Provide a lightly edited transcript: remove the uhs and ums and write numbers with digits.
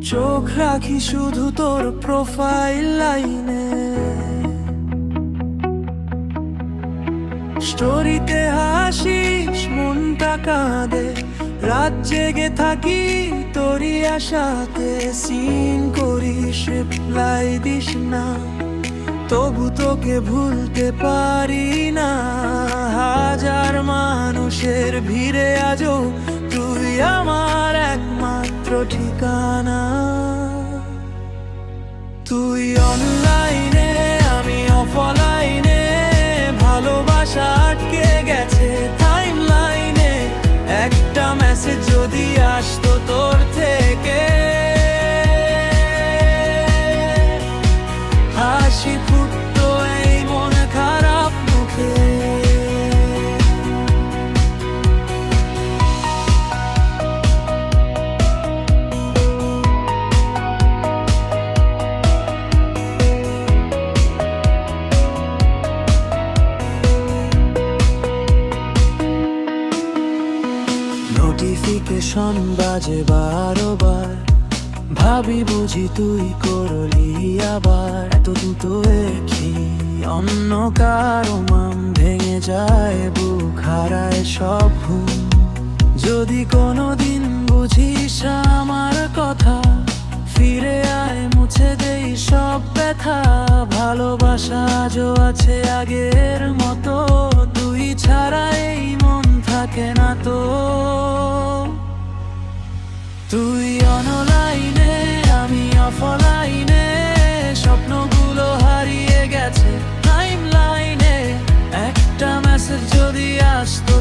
চোখ রাখি শুধু তোর প্রোফাইল লাইনে, স্টোরিতে হাসিস মনটা কাঁদে, রাত জেগে থাকি তোরই আশাতে। সিন করিস রিপ্লাই দিস না, তবু তোকে ভুলতে পারি না। হাজার মানুষের ভিড়ে আজও তুই আমার একমাত্র ঠিকানা। তুই অনলাইনে আমি অফলাইনে, ভালোবাসা আটকে গেছে টাইম লাইনে। একটা মেসেজ যদি আসতো তোর থেকে, হাসি ফুটতো এই মন খারাপ মুখে। নোটিফিকেশন বাজে 12 বার, ভাবি বুঝি তুই করলি আবার। এত দ্রুত দেখি অন্য কারো মাম, ভেঙে যায় বুক, হারায় সব ঘুম। যদি কোনোদিন বুঝিস আমার কথা, ফিরে আয় মুছে দেই সব ব্যথা। ভালোবাসা আজও আছে আগের মতো, তুই ছাড়া এই মন থাকে না তো। তুই অনলাইনে আমি অফলাইনে, স্বপ্নগুলো হারিয়ে গেছে টাইম লাইনে। একটা মেসেজ যদি আসতো